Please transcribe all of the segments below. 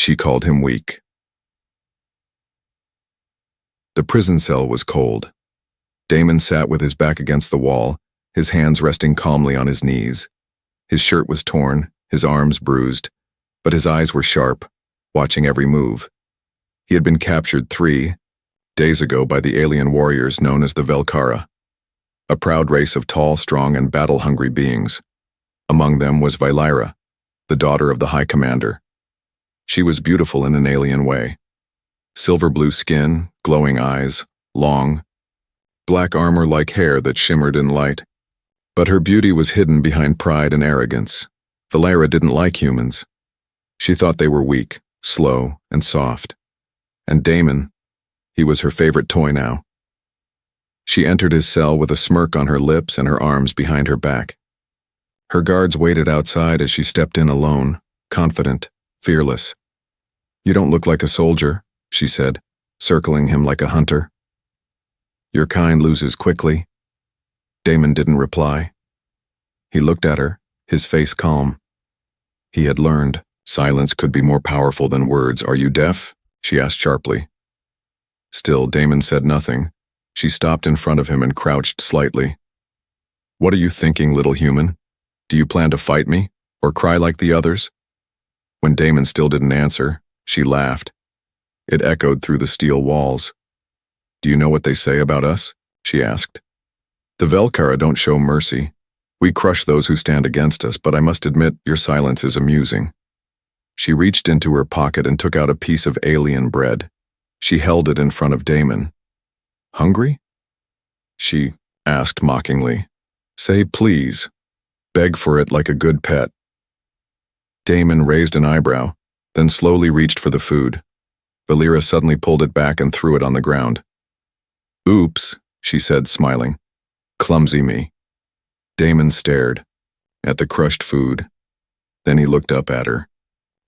She called him weak. The prison cell was cold. Damon sat with his back against the wall, his hands resting calmly on his knees. His shirt was torn, his arms bruised, but his eyes were sharp, watching every move. He had been captured 3 days ago by the alien warriors known as the Velkara, a proud race of tall, strong, and battle-hungry beings. Among them was Valyra, the daughter of the High Commander. She was beautiful in an alien way. Silver blue skin, glowing eyes, long, black armor like hair that shimmered in light. But her beauty was hidden behind pride and arrogance. Valyra didn't like humans. She thought they were weak, slow, and soft. And Damon, he was her favorite toy now. She entered his cell with a smirk on her lips and her arms behind her back. Her guards waited outside as she stepped in alone, confident, fearless. "You don't look like a soldier," she said, circling him like a hunter. "Your kind loses quickly." Damon didn't reply. He looked at her, his face calm. He had learned silence could be more powerful than words. "Are you deaf?" she asked sharply. Still, Damon said nothing. She stopped in front of him and crouched slightly. "What are you thinking, little human? Do you plan to fight me, or cry like the others?" When Damon still didn't answer, she laughed. It echoed through the steel walls. "Do you know what they say about us?" she asked. "The Velkara don't show mercy. We crush those who stand against us, but I must admit your silence is amusing." She reached into her pocket and took out a piece of alien bread. She held it in front of Damon. "Hungry?" she asked mockingly. "Say please. Beg for it like a good pet." Damon raised an eyebrow, then slowly reached for the food. Valyra suddenly pulled it back and threw it on the ground. "Oops," she said, smiling. "Clumsy me." Damon stared at the crushed food. Then he looked up at her.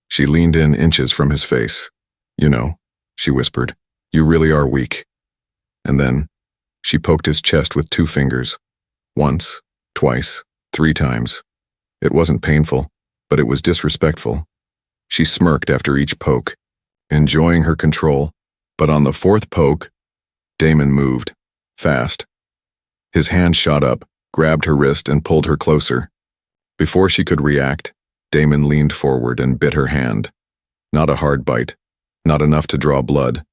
She leaned in inches from his face. "You know," she whispered, "you really are weak." And then she poked his chest with 2 fingers. Once, twice, 3 times. It wasn't painful, but it was disrespectful. She smirked after each poke, enjoying her control, but on the 4th poke, Damon moved, fast. His hand shot up, grabbed her wrist, and pulled her closer. Before she could react, Damon leaned forward and bit her hand. Not a hard bite, not enough to draw blood,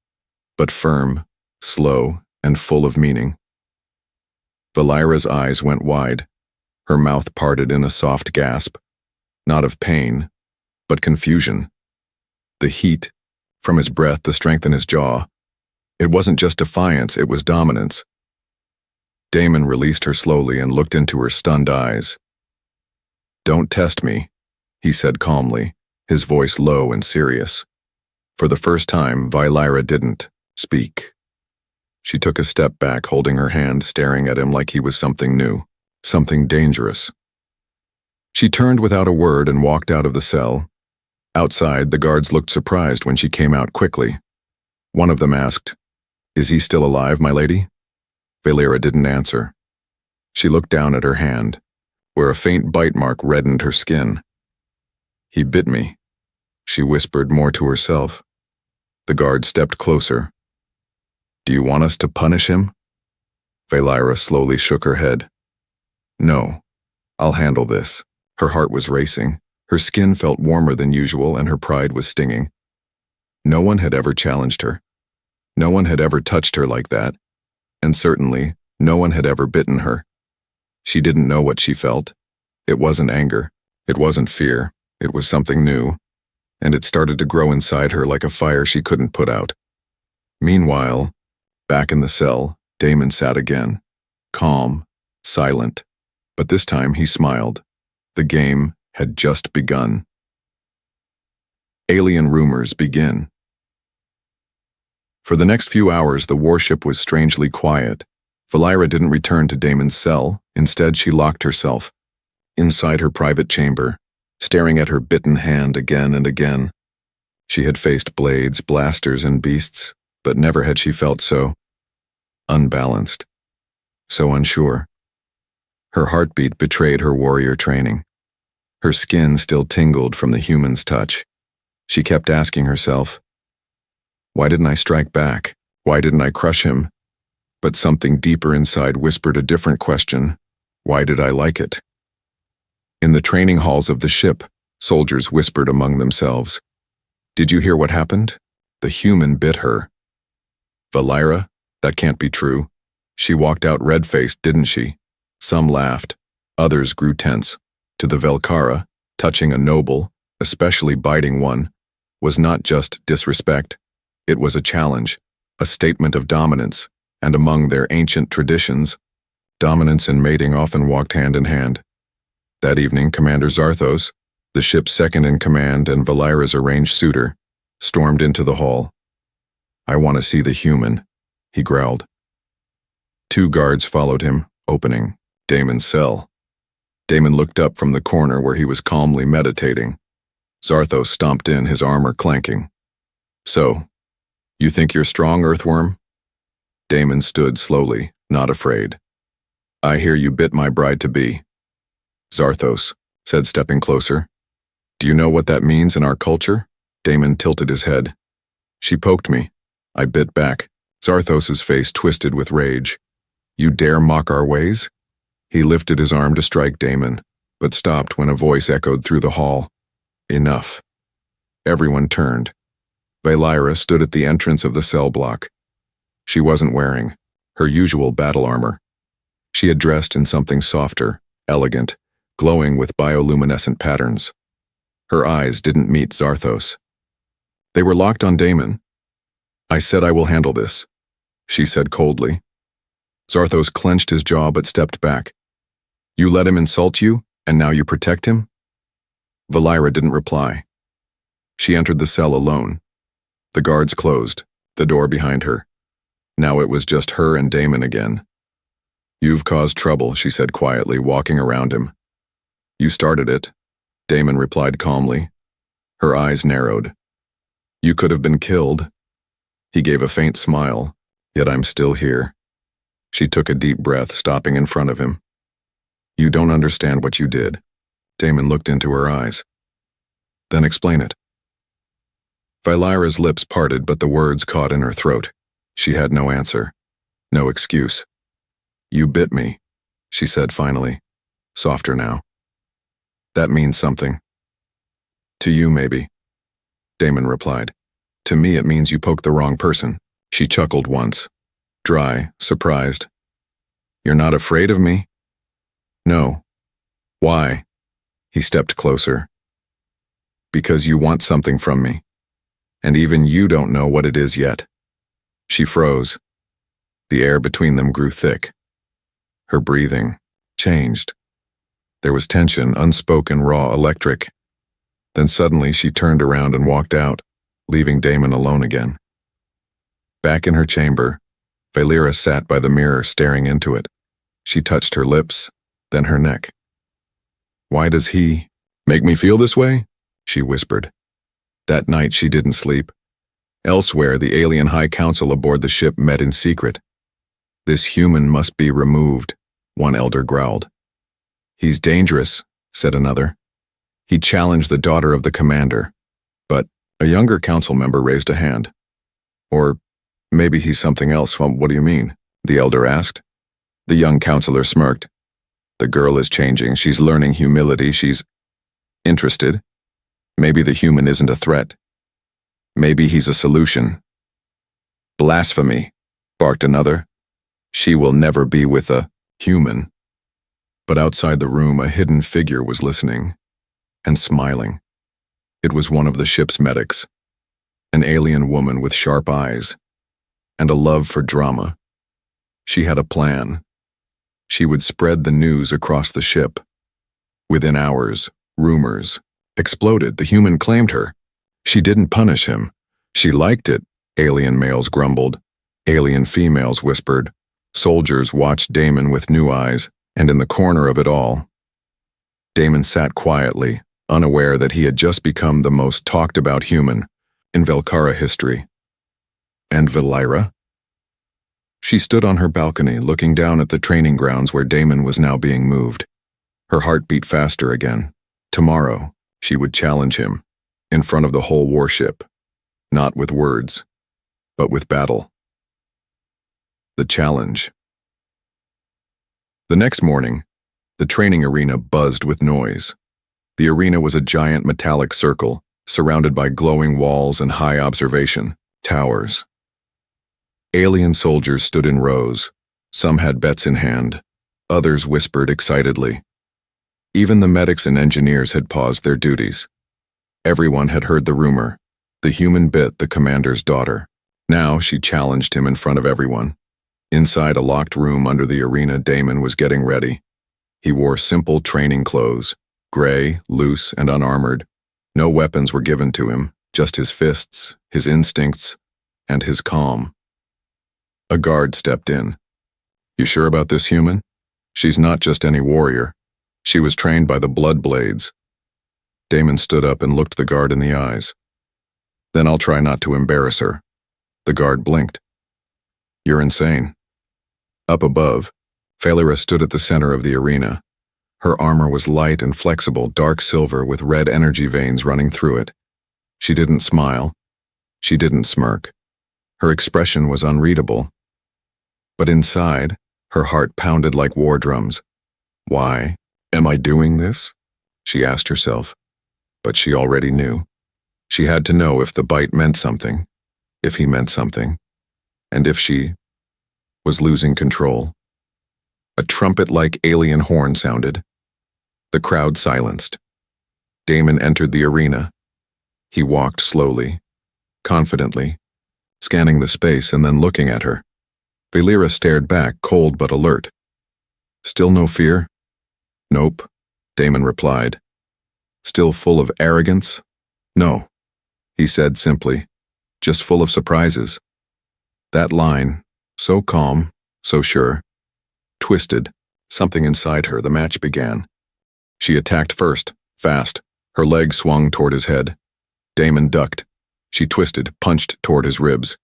but firm, slow, and full of meaning. Valyra's eyes went wide. Her mouth parted in a soft gasp, not of pain, but confusion. The heat, from his breath, the strength in his jaw. It wasn't just defiance, it was dominance. Damon released her slowly and looked into her stunned eyes. "Don't test me," he said calmly, his voice low and serious. For the first time, Valyra didn't speak. She took a step back, holding her hand, staring at him like he was something new, something dangerous. She turned without a word and walked out of the cell. Outside, the guards looked surprised when she came out quickly. One of them asked, "Is he still alive, my lady?" Valyra didn't answer. She looked down at her hand, where a faint bite mark reddened her skin. "He bit me," she whispered more to herself. The guard stepped closer. "Do you want us to punish him?" Valyra slowly shook her head. "No, I'll handle this." Her heart was racing. Her skin felt warmer than usual and her pride was stinging. No one had ever challenged her. No one had ever touched her like that. And certainly, no one had ever bitten her. She didn't know what she felt. It wasn't anger. It wasn't fear. It was something new. And it started to grow inside her like a fire she couldn't put out. Meanwhile, back in the cell, Damon sat again. Calm, silent. But this time he smiled. The game had just begun. Alien rumors begin. For the next few hours, the warship was strangely quiet. Valyra didn't return to Damon's cell. Instead, she locked herself inside her private chamber, staring at her bitten hand again and again. She had faced blades, blasters, and beasts, but never had she felt so unbalanced, so unsure. Her heartbeat betrayed her warrior training. Her skin still tingled from the human's touch. She kept asking herself, why didn't I strike back? Why didn't I crush him? But something deeper inside whispered a different question. Why did I like it? In the training halls of the ship, soldiers whispered among themselves. Did you hear what happened? The human bit her. Valira, that can't be true. She walked out red-faced, didn't she? Some laughed. Others grew tense. To the Velkara, touching a noble, especially biting one, was not just disrespect. It was a challenge, a statement of dominance, and among their ancient traditions, dominance and mating often walked hand in hand. That evening, Commander Zarthos, the ship's second-in-command and Valira's arranged suitor, stormed into the hall. I want to see the human, he growled. 2 guards followed him, opening Damon's cell. Damon looked up from the corner where he was calmly meditating. Zarthos stomped in, his armor clanking. So, you think you're strong, Earthworm? Damon stood slowly, not afraid. I hear you bit my bride-to-be. Zarthos said, stepping closer. Do you know what that means in our culture? Damon tilted his head. She poked me. I bit back. Zarthos's face twisted with rage. You dare mock our ways? He lifted his arm to strike Damon, but stopped when a voice echoed through the hall. Enough. Everyone turned. Valira stood at the entrance of the cell block. She wasn't wearing her usual battle armor. She had dressed in something softer, elegant, glowing with bioluminescent patterns. Her eyes didn't meet Zarthos. They were locked on Damon. I said I will handle this, she said coldly. Zarthos clenched his jaw but stepped back. You let him insult you, and now you protect him? Valira didn't reply. She entered the cell alone. The guards closed, the door behind her. Now it was just her and Damon again. You've caused trouble, she said quietly, walking around him. You started it, Damon replied calmly. Her eyes narrowed. You could have been killed. He gave a faint smile, yet I'm still here. She took a deep breath, stopping in front of him. You don't understand what you did. Damon looked into her eyes. Then explain it. Valira's lips parted, but the words caught in her throat. She had no answer, no excuse. You bit me, she said finally, softer now. That means something. To you, maybe, Damon replied. To me, it means you poked the wrong person. She chuckled once, dry, surprised. You're not afraid of me? No. Why? He stepped closer. Because you want something from me. And even you don't know what it is yet. She froze. The air between them grew thick. Her breathing changed. There was tension, unspoken, raw, electric. Then suddenly she turned around and walked out, leaving Damon alone again. Back in her chamber, Valira sat by the mirror staring into it. She touched her lips, then her neck. Why does he make me feel this way? She whispered. That night she didn't sleep. Elsewhere, the alien High Council aboard the ship met in secret. This human must be removed, one elder growled. He's dangerous, said another. He challenged the daughter of the commander. But a younger council member raised a hand. Or maybe he's something else. Well, what do you mean? The elder asked. The young counselor smirked. The girl is changing. She's learning humility. She's interested. Maybe the human isn't a threat. Maybe he's a solution. Blasphemy, barked another. She will never be with a human. But outside the room, a hidden figure was listening and smiling. It was one of the ship's medics, an alien woman with sharp eyes and a love for drama. She had a plan. She would spread the news across the ship. Within hours, rumors exploded. The human claimed her. She didn't punish him. She liked it, alien males grumbled. Alien females whispered. Soldiers watched Damon with new eyes, and in the corner of it all, Damon sat quietly, unaware that he had just become the most talked-about human in Velkara history. And Valira? She stood on her balcony, looking down at the training grounds where Damon was now being moved. Her heart beat faster again. Tomorrow, she would challenge him. in front of the whole warship, not with words, but with battle. The challenge. The next morning, the training arena buzzed with noise. The arena was a giant metallic circle, surrounded by glowing walls and high observation towers. Alien soldiers stood in rows. Some had bets in hand. Others whispered excitedly. Even the medics and engineers had paused their duties. Everyone had heard the rumor. The human bit the commander's daughter. Now she challenged him in front of everyone. Inside a locked room under the arena, Damon was getting ready. He wore simple training clothes, gray, loose, and unarmored. No weapons were given to him, just his fists, his instincts, and his calm. A guard stepped in. "You sure about this human? She's not just any warrior. She was trained by the Bloodblades." Damon stood up and looked the guard in the eyes. "Then I'll try not to embarrass her." The guard blinked. "You're insane." Up above, Phalera stood at the center of the arena. Her armor was light and flexible, dark silver with red energy veins running through it. She didn't smile. She didn't smirk. Her expression was unreadable. But inside, her heart pounded like war drums. "Why am I doing this?" she asked herself. But she already knew. She had to know if the bite meant something, if he meant something, and if she was losing control. A trumpet-like alien horn sounded. The crowd silenced. Damon entered the arena. He walked slowly, confidently, scanning the space and then looking at her. Phalera stared back, cold but alert. "Still no fear?" "Nope," Damon replied. "Still full of arrogance?" "No," he said simply, "just full of surprises." That line, so calm, so sure, twisted something inside her. The match began. She attacked first, fast. Her leg swung toward his head. Damon ducked. She twisted, punched toward his ribs.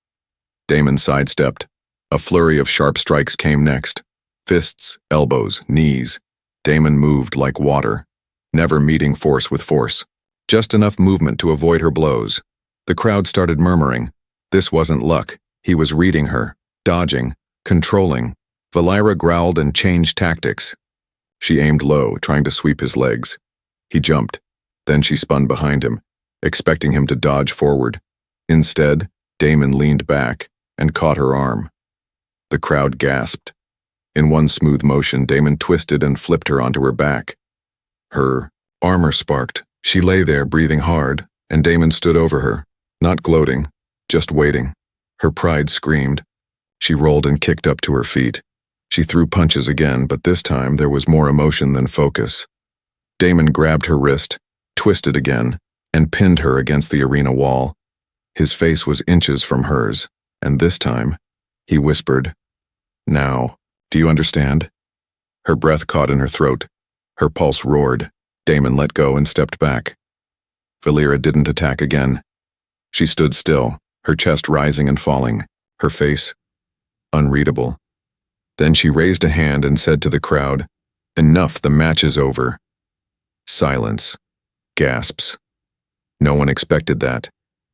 Damon sidestepped. A flurry of sharp strikes came next. Fists, elbows, knees. Damon moved like water, never meeting force with force. Just enough movement to avoid her blows. The crowd started murmuring. This wasn't luck. He was reading her, dodging, controlling. Phalera growled and changed tactics. She aimed low, trying to sweep his legs. He jumped. Then she spun behind him, expecting him to dodge forward. Instead, Damon leaned back and caught her arm. The crowd gasped. In one smooth motion, Damon twisted and flipped her onto her back. Her armor sparked. She lay there, breathing hard, and Damon stood over her, not gloating, just waiting. Her pride screamed. She rolled and kicked up to her feet. She threw punches again, but this time there was more emotion than focus. Damon grabbed her wrist, twisted again, and pinned her against the arena wall. His face was inches from hers, and this time, he whispered, "Now, do you understand?" Her breath caught in her throat. Her pulse roared. Damon let go and stepped back. Phalera didn't attack again. She stood still, her chest rising and falling, her face unreadable. Then she raised a hand and said to the crowd, "Enough, the match is over." Silence. Gasps. No one expected that.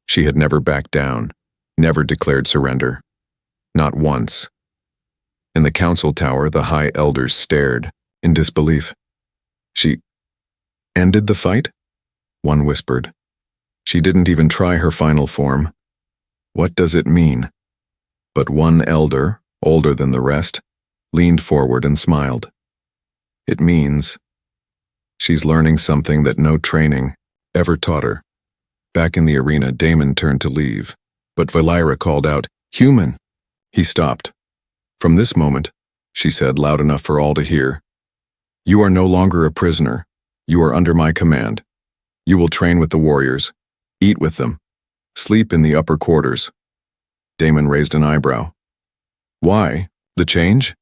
She had never backed down, never declared surrender. Not once. In the council tower, the high elders stared, in disbelief. "She ended the fight?" One whispered. "She didn't even try her final form. What does it mean?" But one elder, older than the rest, leaned forward and smiled. "It means she's learning something that no training ever taught her." Back in the arena, Damon turned to leave, but Phalera called out, "Human!" He stopped. "From this moment," she said loud enough for all to hear, "you are no longer a prisoner. You are under my command. You will train with the warriors, eat with them, sleep in the upper quarters." Damon raised an eyebrow. "Why? The change?"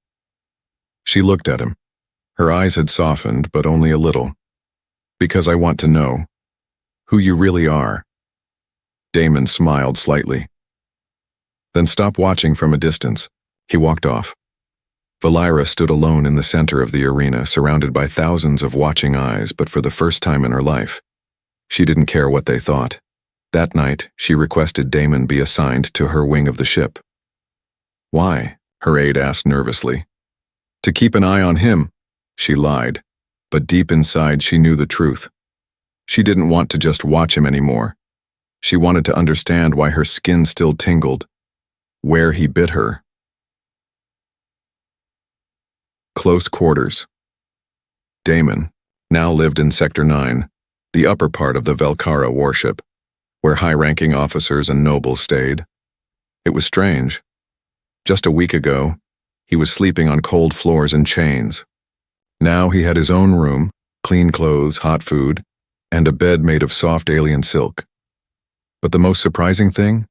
She looked at him. Her eyes had softened, but only a little. "Because I want to know who you really are." Damon smiled slightly. "Then stop watching from a distance." He walked off. Phalera stood alone in the center of the arena, surrounded by thousands of watching eyes, but for the first time in her life, She didn't care what they thought. That night, she requested Damon be assigned to her wing of the ship. Why? Her aide asked nervously. To keep an eye on him, she lied, but deep inside she knew the truth. She didn't want to just watch him anymore. She wanted to understand why her skin still tingled, where he bit her. Close quarters. Damon now lived in Sector 9, the upper part of the Velkara warship, where high-ranking officers and nobles stayed. It was strange. Just a week ago, he was sleeping on cold floors in chains. Now he had his own room, clean clothes, hot food, and a bed made of soft alien silk. But the most surprising thing?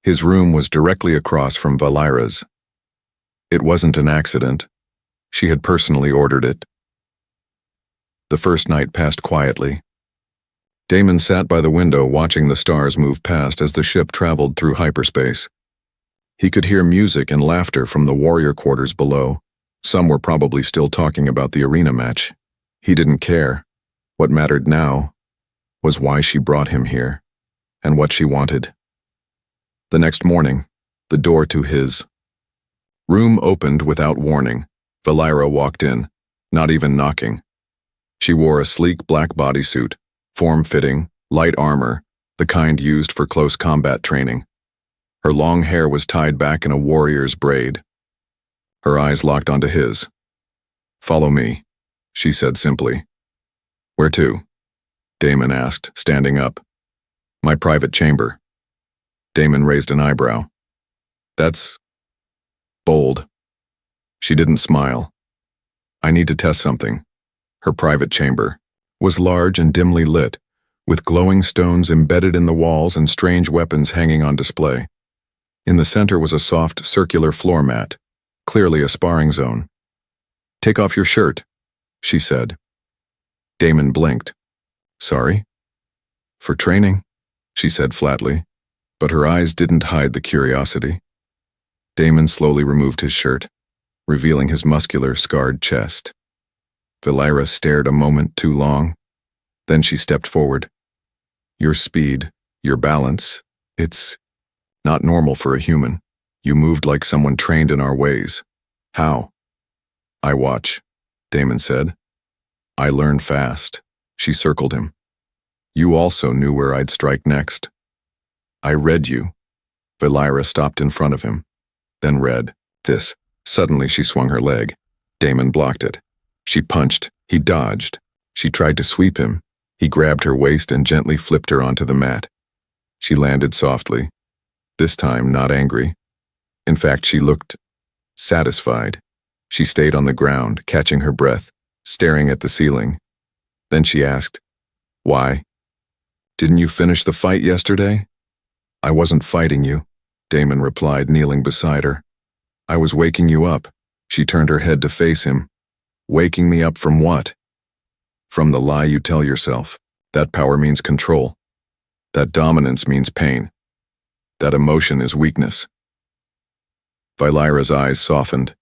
His room was directly across from Valira's. It wasn't an accident. She had personally ordered it. The first night passed quietly. Damon sat by the window watching the stars move past as the ship traveled through hyperspace. He could hear music and laughter from the warrior quarters below. Some were probably still talking about the arena match. He didn't care. What mattered now was why she brought him here, and what she wanted. The next morning, the door to his room opened without warning. Valira walked in, not even knocking. She wore a sleek black bodysuit, form-fitting, light armor, the kind used for close combat training. Her long hair was tied back in a warrior's braid. Her eyes locked onto his. "Follow me," she said simply. "Where to?" Damon asked, standing up. "My private chamber." Damon raised an eyebrow. "That's bold." She didn't smile. "I need to test something." Her private chamber was large and dimly lit, with glowing stones embedded in the walls and strange weapons hanging on display. In the center was a soft, circular floor mat, clearly a sparring zone. "Take off your shirt," she said. Damon blinked. "Sorry?" "For training," she said flatly, but her eyes didn't hide the curiosity. Damon slowly removed his shirt, revealing his muscular, scarred chest. Valira stared a moment too long. Then she stepped forward. "Your speed, your balance, it's not normal for a human. You moved like someone trained in our ways. How?" "I watch," Damon said. "I learn fast." She circled him. "You also knew where I'd strike next." "I read you." Valira stopped in front of him, then read this. Suddenly she swung her leg. Damon blocked it. She punched. He dodged. She tried to sweep him. He grabbed her waist and gently flipped her onto the mat. She landed softly, this time not angry. In fact, she looked satisfied. She stayed on the ground, catching her breath, staring at the ceiling. Then she asked, "Why? Didn't you finish the fight yesterday?" "I wasn't fighting you," Damon replied, kneeling beside her. "I was waking you up." She turned her head to face him. "Waking me up from what?" "From the lie you tell yourself. That power means control. That dominance means pain. That emotion is weakness." Valira's eyes softened.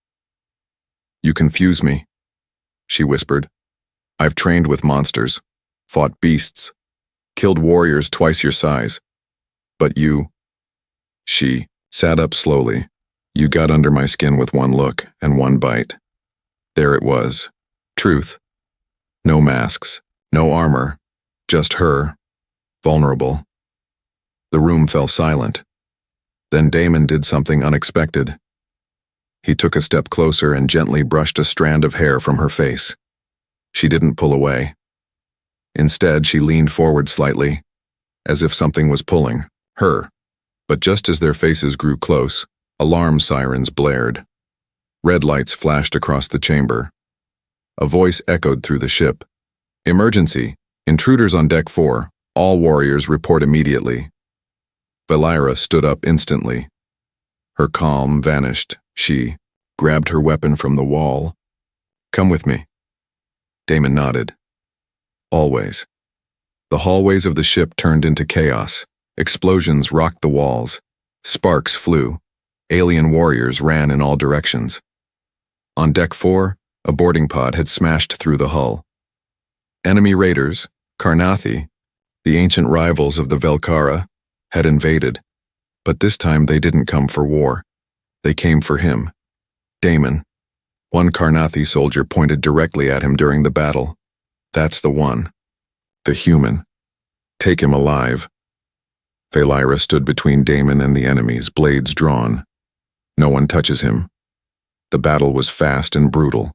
"You confuse me," she whispered. "I've trained with monsters, fought beasts, killed warriors twice your size. But you..." She sat up slowly. "You got under my skin with one look and one bite." There it was. Truth. No masks, no armor, just her, vulnerable. The room fell silent. Then Damon did something unexpected. He took a step closer and gently brushed a strand of hair from her face. She didn't pull away. Instead, she leaned forward slightly, as if something was pulling her. But just as their faces grew close, alarm sirens blared. Red lights flashed across the chamber. A voice echoed through the ship. "Emergency! Intruders on Deck 4. All warriors report immediately." Valira stood up instantly. Her calm vanished. She grabbed her weapon from the wall. "Come with me." Damon nodded. Always. The hallways of the ship turned into chaos. Explosions rocked the walls. Sparks flew. Alien warriors ran in all directions. On Deck 4, a boarding pod had smashed through the hull. Enemy raiders, Karnathi, The ancient rivals of the Velkara had invaded, but this time they didn't come for war. They came for him. Damon. One Karnathi soldier pointed directly at him during the battle. That's the one. The human. Take him alive. Valira stood between Damon and the enemies, blades drawn. No one touches him. The battle was fast and brutal.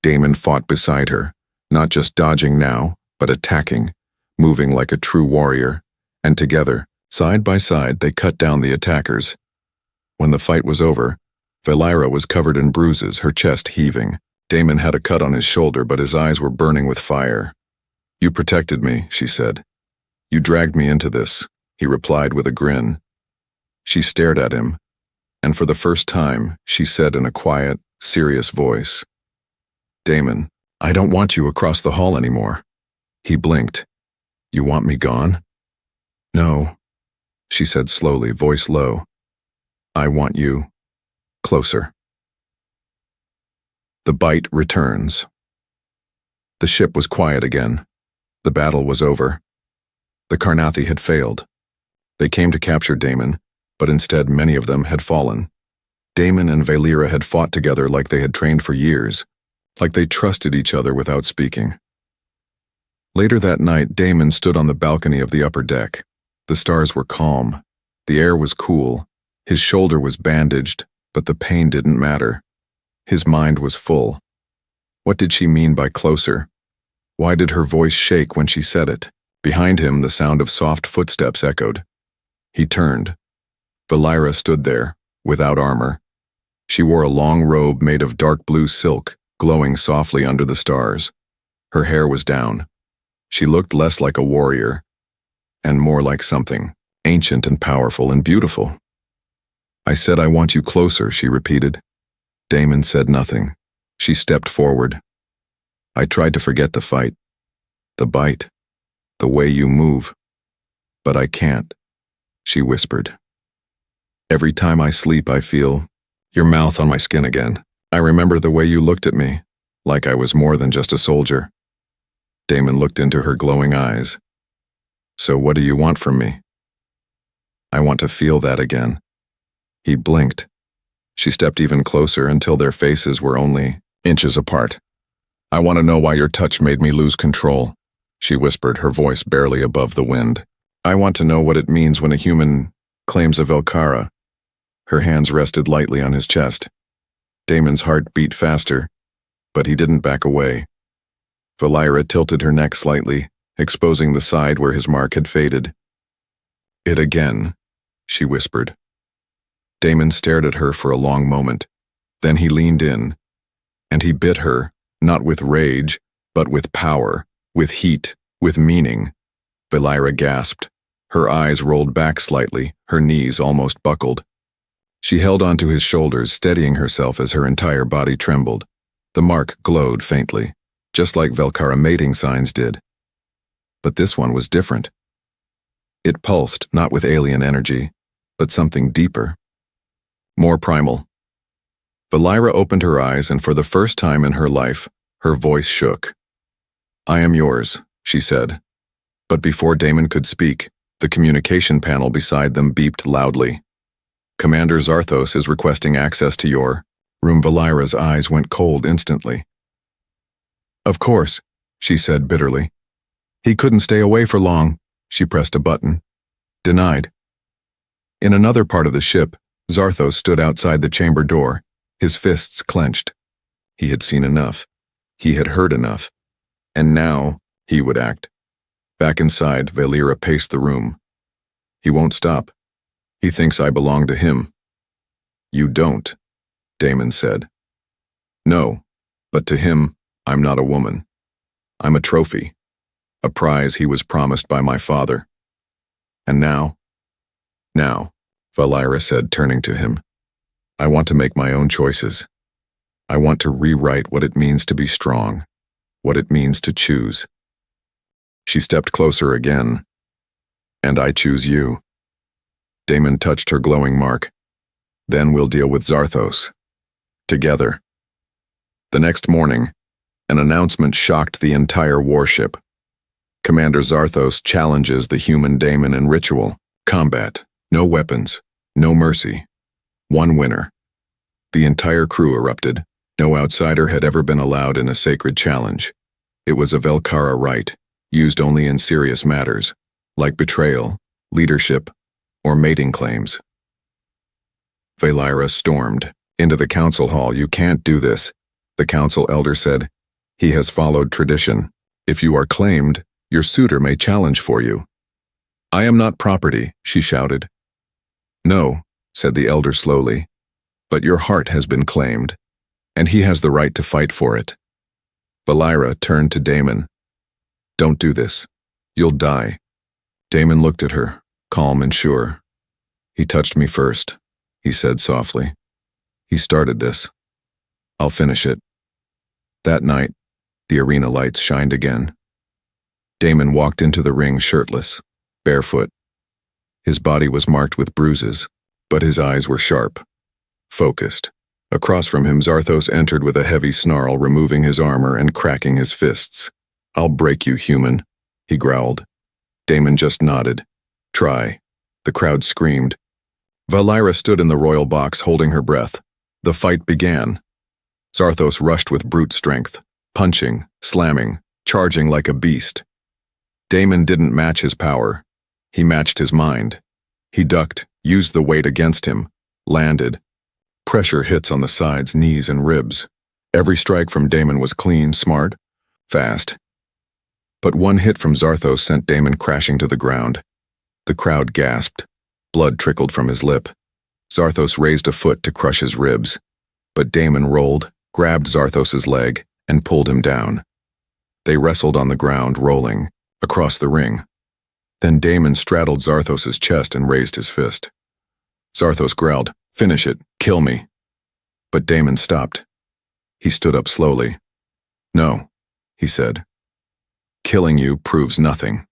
Damon fought beside her, not just dodging now, but attacking, moving like a true warrior, and together, side by side, they cut down the attackers. When the fight was over, Valira was covered in bruises, her chest heaving. Damon had a cut on his shoulder, but his eyes were burning with fire. "You protected me," she said. "You dragged me into this," he replied with a grin. She stared at him, and for the first time, she said in a quiet, serious voice, "Damon, I don't want you across the hall anymore." He blinked. "You want me gone?" "No," she said slowly, voice low. "I want you closer." The bite returns. The ship was quiet again. The battle was over. The Karnathi had failed. They came to capture Damon, but instead many of them had fallen. Damon and Valira had fought together like they had trained for years, like they trusted each other without speaking. Later that night, Damon stood on the balcony of the upper deck. The stars were calm. The air was cool. His shoulder was bandaged, but the pain didn't matter. His mind was full. What did she mean by closer? Why did her voice shake when she said it? Behind him, the sound of soft footsteps echoed. He turned. Valira stood there, without armor. She wore a long robe made of dark blue silk, glowing softly under the stars. Her hair was down. She looked less like a warrior, and more like something, ancient and powerful and beautiful. "I said I want you closer," she repeated. Damon said nothing. She stepped forward. "I tried to forget the fight, the bite, the way you move, but I can't," she whispered. "Every time I sleep, I feel your mouth on my skin again. I remember the way you looked at me, like I was more than just a soldier." Damon looked into her glowing eyes. "So what do you want from me?" "I want to feel that again." He blinked. She stepped even closer until their faces were only inches apart. "I want to know why your touch made me lose control," she whispered, her voice barely above the wind. "I want to know what it means when a human claims a Velkara." Her hands rested lightly on his chest. Damon's heart beat faster, but he didn't back away. Valira tilted her neck slightly, exposing the side where his mark had faded. "It again," she whispered. Damon stared at her for a long moment. Then he leaned in, and he bit her, not with rage, but with power, with heat, with meaning. Valira gasped. Her eyes rolled back slightly, her knees almost buckled. She held onto his shoulders, steadying herself as her entire body trembled. The mark glowed faintly, just like Velkara mating signs did. But this one was different. It pulsed, not with alien energy, but something deeper. More primal. Valira opened her eyes, and for the first time in her life, her voice shook. "I am yours," she said. But before Damon could speak, the communication panel beside them beeped loudly. "Commander Zarthos is requesting access to your room." Valira's eyes went cold instantly. "Of course," she said bitterly. "He couldn't stay away for long." She pressed a button. Denied. In another part of the ship, Zarthos stood outside the chamber door, his fists clenched. He had seen enough. He had heard enough. And now, he would act. Back inside, Valira paced the room. "He won't stop. He thinks I belong to him." "You don't," Damon said. "No, but to him, I'm not a woman. I'm a trophy, a prize he was promised by my father. And now, Valira said, turning to him, "I want to make my own choices. I want to rewrite what it means to be strong, what it means to choose." She stepped closer again. "And I choose you." Damon touched her glowing mark. "Then we'll deal with Zarthos. Together." The next morning, an announcement shocked the entire warship. Commander Zarthos challenges the human daemon in ritual. Combat. No weapons. No mercy. One winner. The entire crew erupted. No outsider had ever been allowed in a sacred challenge. It was a Velkara rite, used only in serious matters, like betrayal, leadership, or mating claims. Valira stormed into the council hall. You can't do this, the council elder said. He has followed tradition. If you are claimed, your suitor may challenge for you. I am not property, she shouted. No, said the elder slowly, but your heart has been claimed, and he has the right to fight for it. Valira turned to Damon. Don't do this. You'll die. Damon looked at her, calm and sure. He touched me first, he said softly. He started this. I'll finish it. That night, the arena lights shined again. Damon walked into the ring shirtless, barefoot. His body was marked with bruises, but his eyes were sharp, focused. Across from him, Zarthos entered with a heavy snarl, removing his armor and cracking his fists. I'll break you, human, he growled. Damon just nodded. Try. The crowd screamed. Valira stood in the royal box, holding her breath. The fight began. Zarthos rushed with brute strength, punching, slamming, charging like a beast. Damon didn't match his power. He matched his mind. He ducked, used the weight against him, landed. Pressure hits on the sides, knees, and ribs. Every strike from Damon was clean, smart, fast. But one hit from Zarthos sent Damon crashing to the ground. The crowd gasped. Blood trickled from his lip. Zarthos raised a foot to crush his ribs, but Damon rolled, grabbed Zarthos's leg, and pulled him down. They wrestled on the ground, rolling, across the ring. Then Damon straddled Zarthos's chest and raised his fist. Zarthos growled, "Finish it, kill me." But Damon stopped. He stood up slowly. "No," he said. "Killing you proves nothing."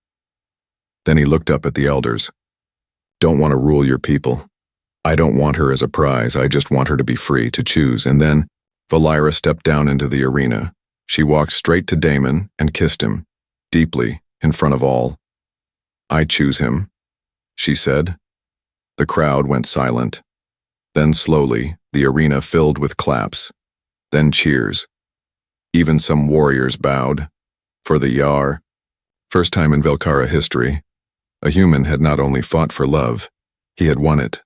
Then he looked up at the elders. "Don't want to rule your people. I don't want her as a prize, I just want her to be free to choose." And then Valira stepped down into the arena. She walked straight to Damon and kissed him, deeply, in front of all. "I choose him," she said. The crowd went silent. Then slowly, the arena filled with claps, then cheers. Even some warriors bowed. For the Yar, first time in Velkara history, a human had not only fought for love, he had won it.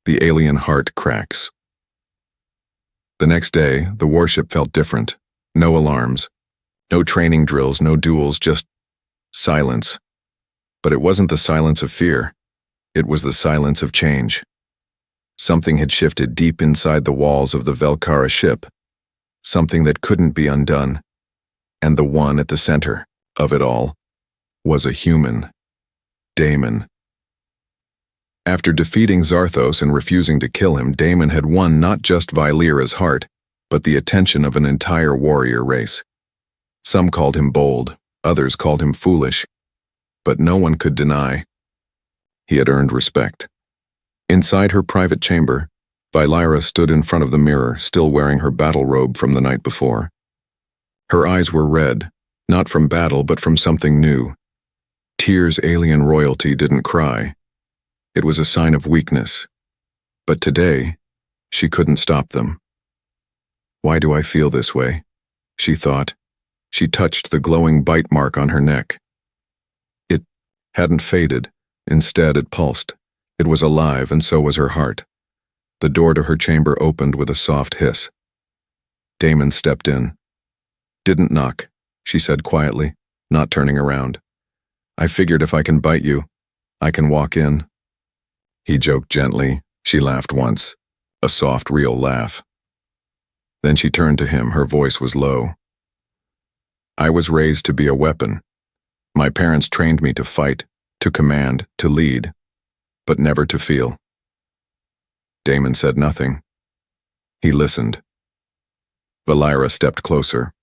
The alien heart cracks. The next day, the warship felt different. No alarms, no training drills, no duels, just silence. But it wasn't the silence of fear. It was the silence of change. Something had shifted deep inside the walls of the Velkara ship, something that couldn't be undone. And the one at the center of it all was a human, Damon. After defeating Zarthos and refusing to kill him, Damon had won not just Valira's heart, but the attention of an entire warrior race. Some called him bold, others called him foolish, but no one could deny he had earned respect. Inside her private chamber, Valira stood in front of the mirror, still wearing her battle robe from the night before. Her eyes were red, not from battle, but from something new. Tyr's alien royalty didn't cry. It was a sign of weakness. But today, she couldn't stop them. Why do I feel this way? She thought. She touched the glowing bite mark on her neck. It hadn't faded. Instead, it pulsed. It was alive, and so was her heart. The door to her chamber opened with a soft hiss. Damon stepped in. "Didn't knock," she said quietly, not turning around. "I figured if I can bite you, I can walk in." He joked gently. She laughed once, a soft, real laugh. Then she turned to him. Her voice was low. "I was raised to be a weapon. My parents trained me to fight, to command, to lead, but never to feel." Damon said nothing. He listened. Valira stepped closer.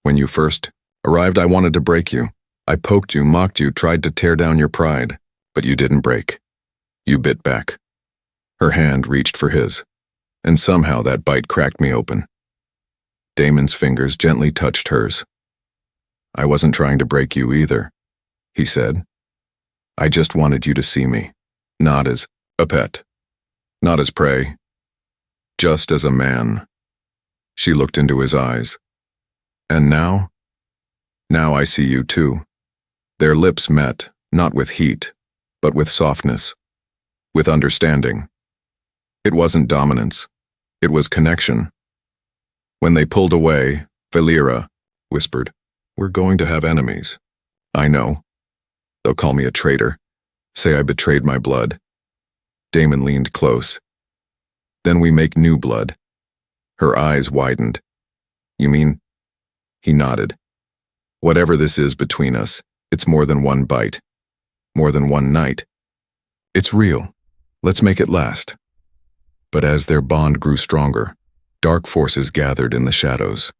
"When you first arrived, I wanted to break you. I poked you, mocked you, tried to tear down your pride, but you didn't break. You bit back." Her hand reached for his, and somehow that bite cracked me open. Damon's fingers gently touched hers. I wasn't trying to break you either, he said. I just wanted you to see me, not as a pet, not as prey, just as a man. She looked into his eyes. And now? Now I see you too. Their lips met, not with heat, but with softness, with understanding. It wasn't dominance. It was connection. When they pulled away, Valera whispered, "We're going to have enemies." I know. They'll call me a traitor, say I betrayed my blood. Damon leaned close. Then we make new blood. Her eyes widened. You mean? He nodded. Whatever this is between us, it's more than one bite, more than one night. It's real. Let's make it last. But as their bond grew stronger, dark forces gathered in the shadows.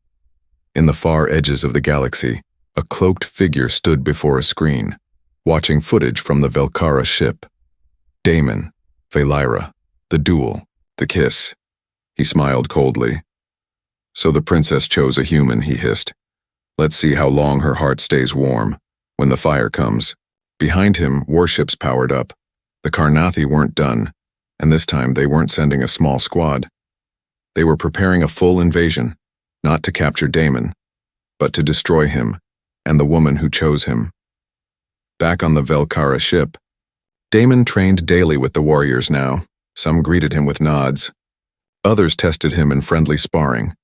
In the far edges of the galaxy, a cloaked figure stood before a screen, watching footage from the Velkara ship. Damon, Valera, the duel, the kiss. He smiled coldly. So the princess chose a human, he hissed. Let's see how long her heart stays warm when the fire comes. Behind him, warships powered up. The Karnathi weren't done, and this time they weren't sending a small squad. They were preparing a full invasion, not to capture Damon, but to destroy him and the woman who chose him. Back on the Velkara ship, Damon trained daily with the warriors now. Some greeted him with nods. Others tested him in friendly sparring.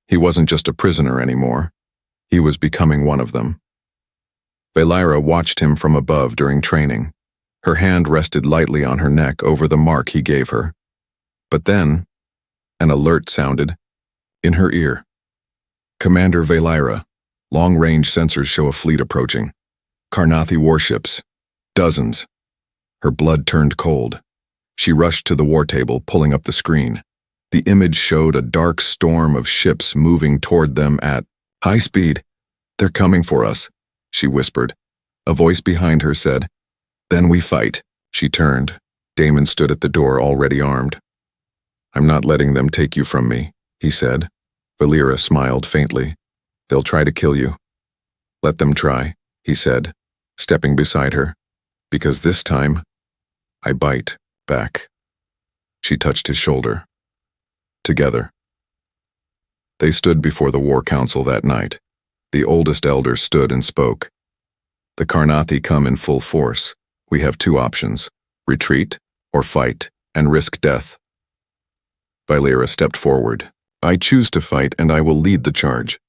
He wasn't just a prisoner anymore. He was becoming one of them. Valera watched him from above during training. Her hand rested lightly on her neck over the mark he gave her. But then, an alert sounded in her ear. Commander Valera, long-range sensors show a fleet approaching. Karnathi warships. Dozens. Her blood turned cold. She rushed to the war table, pulling up the screen. The image showed a dark storm of ships moving toward them at high speed. They're coming for us, she whispered. A voice behind her said, Then we fight. She turned. Damon stood at the door, already armed. I'm not letting them take you from me, he said. Valera smiled faintly. They'll try to kill you. Let them try, he said, stepping beside her. Because this time, I bite back. She touched his shoulder. Together. They stood before the War Council that night. The oldest elder stood and spoke. The Karnathi come in full force. We have two options, retreat or fight and risk death. Valera stepped forward. I choose to fight and I will lead the charge.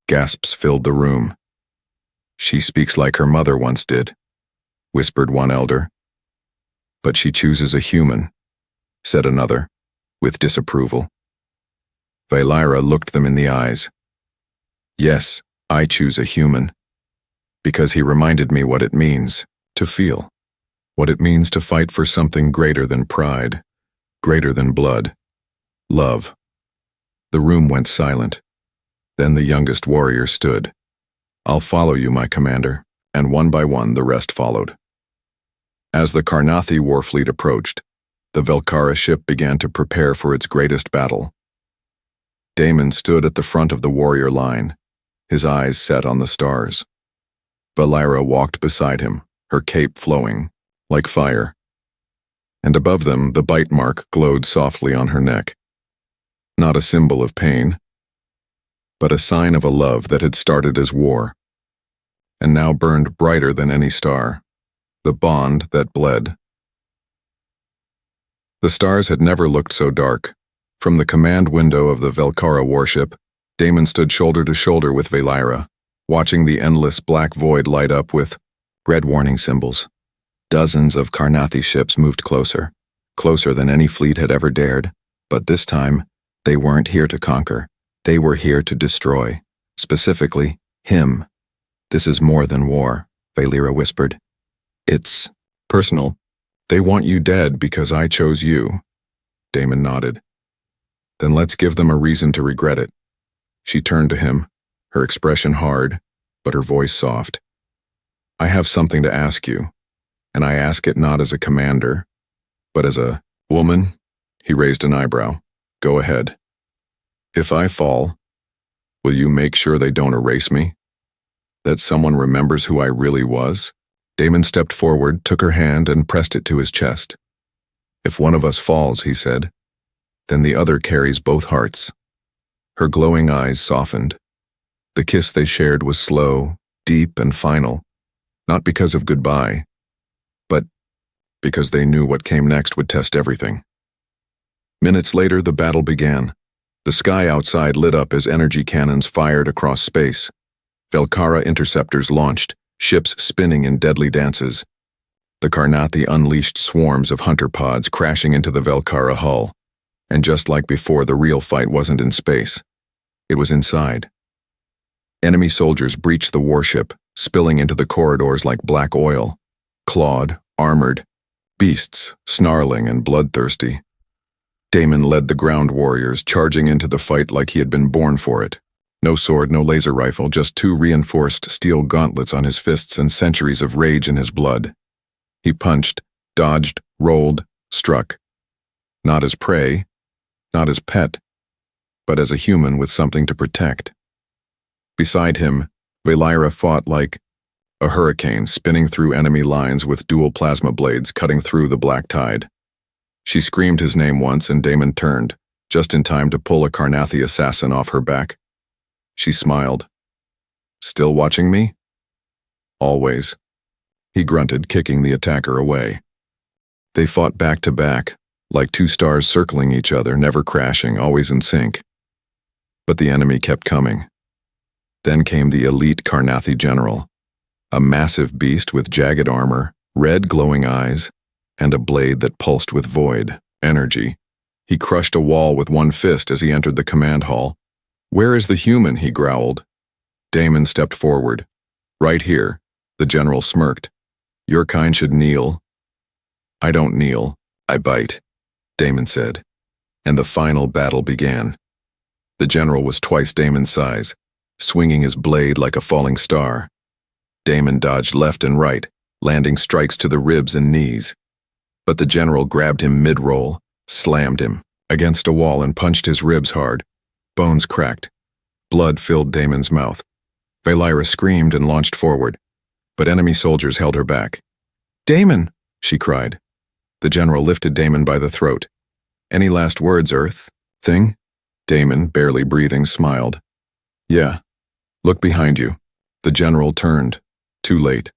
Gasps filled the room. She speaks like her mother once did, whispered one elder. But she chooses a human, said another, with disapproval. Valera looked them in the eyes. Yes, I choose a human, because he reminded me what it means to feel, what it means to fight for something greater than pride, greater than blood, love. The room went silent. Then the youngest warrior stood. I'll follow you, my commander, and one by one the rest followed. As the Karnathi war fleet approached, the Velkara ship began to prepare for its greatest battle. Damon stood at the front of the warrior line, his eyes set on the stars. Valera walked beside him, her cape flowing, like fire. And above them, the bite mark glowed softly on her neck. Not a symbol of pain, but a sign of a love that had started as war, and now burned brighter than any star, the bond that bled. The stars had never looked so dark. From the command window of the Velkara warship, Damon stood shoulder to shoulder with Valera, watching the endless black void light up with red warning symbols. Dozens of Karnathi ships moved closer, closer than any fleet had ever dared, but this time, they weren't here to conquer. They were here to destroy, specifically, him. This is more than war, Valera whispered. It's personal. They want you dead because I chose you. Damon nodded. Then let's give them a reason to regret it. She turned to him, her expression hard, but her voice soft. I have something to ask you, and I ask it not as a commander, but as a woman. He raised an eyebrow. Go ahead. If I fall, will you make sure they don't erase me? That someone remembers who I really was? Damon stepped forward, took her hand, and pressed it to his chest. If one of us falls, he said, then the other carries both hearts. Her glowing eyes softened. The kiss they shared was slow, deep, and final, not because of goodbye, but because they knew what came next would test everything. Minutes later, the battle began. The sky outside lit up as energy cannons fired across space. Velkara interceptors launched, ships spinning in deadly dances. The Karnathi unleashed swarms of hunter pods crashing into the Velkara hull. And just like before, the real fight wasn't in space. It was inside. Enemy soldiers breached the warship, spilling into the corridors like black oil. Clawed, armored, beasts, snarling and bloodthirsty. Damon led the ground warriors, charging into the fight like he had been born for it. No sword, no laser rifle, just 2 reinforced steel gauntlets on his fists and centuries of rage in his blood. He punched, dodged, rolled, struck. Not as prey, not as pet, but as a human with something to protect. Beside him, Valira fought like a hurricane spinning through enemy lines with dual plasma blades cutting through the black tide. She screamed his name once and Damon turned, just in time to pull a Karnathi assassin off her back. She smiled. Still watching me? Always. He grunted, kicking the attacker away. They fought back to back, like 2 stars circling each other, never crashing, always in sync. But the enemy kept coming. Then came the elite Karnathi general, a massive beast with jagged armor, red glowing eyes, and a blade that pulsed with void energy. He crushed a wall with one fist as he entered the command hall. "Where is the human?" he growled. Damon stepped forward. "Right here," the general smirked. "Your kind should kneel." "I don't kneel, I bite," Damon said. And the final battle began. The general was twice Damon's size, swinging his blade like a falling star. Damon dodged left and right, landing strikes to the ribs and knees. But the general grabbed him mid-roll, slammed him against a wall and punched his ribs hard. Bones cracked. Blood filled Damon's mouth. Valira screamed and launched forward, but enemy soldiers held her back. "Damon!" she cried. The general lifted Damon by the throat. "Any last words, Earth? Thing?" Damon, barely breathing, smiled. "Yeah. Look behind you." The general turned. Too late.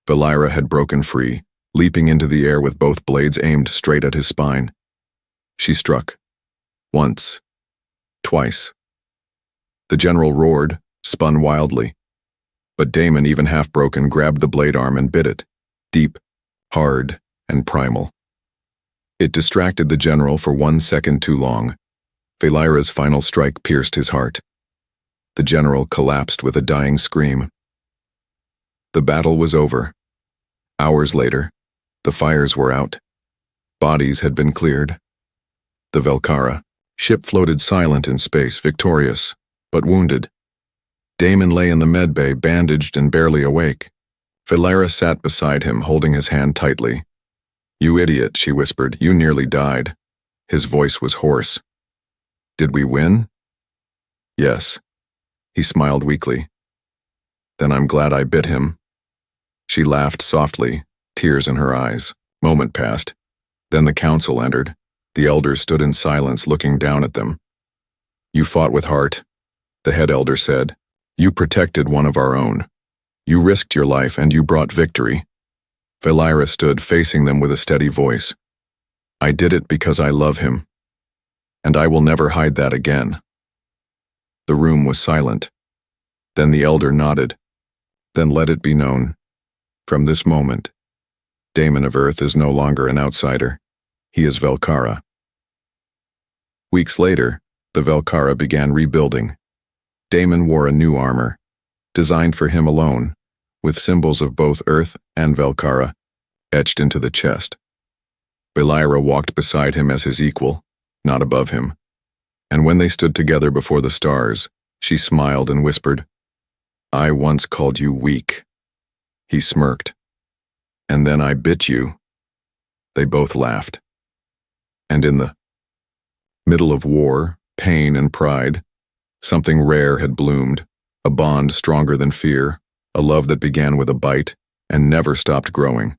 Valira had broken free, leaping into the air with both blades aimed straight at his spine. She struck. Once. Twice. The general roared, spun wildly. But Damon, even half-broken, grabbed the blade arm and bit it. Deep, hard, and primal. It distracted the general for 1 second too long. Valira's final strike pierced his heart. The general collapsed with a dying scream. The battle was over. Hours later, the fires were out. Bodies had been cleared. The Velkara ship floated silent in space, victorious, but wounded. Damon lay in the medbay, bandaged and barely awake. Valira sat beside him, holding his hand tightly. "You idiot," she whispered. "You nearly died." His voice was hoarse. "Did we win?" "Yes." He smiled weakly. "Then I'm glad I bit him." She laughed softly, tears in her eyes. Moment passed. Then the council entered. The elders stood in silence, looking down at them. "You fought with heart," the head elder said. "You protected one of our own. You risked your life and you brought victory." Valira stood facing them with a steady voice. "I did it because I love him. And I will never hide that again." The room was silent. Then the elder nodded. "Then let it be known. From this moment, Damon of Earth is no longer an outsider. He is Velkara." Weeks later, the Velkara began rebuilding. Damon wore a new armor, designed for him alone, with symbols of both Earth and Velkara etched into the chest. Valira walked beside him as his equal, not above him. And when they stood together before the stars, she smiled and whispered, "I once called you weak." He smirked. "And then I bit you." They both laughed. And in the middle of war, pain and pride, something rare had bloomed, a bond stronger than fear, a love that began with a bite and never stopped growing.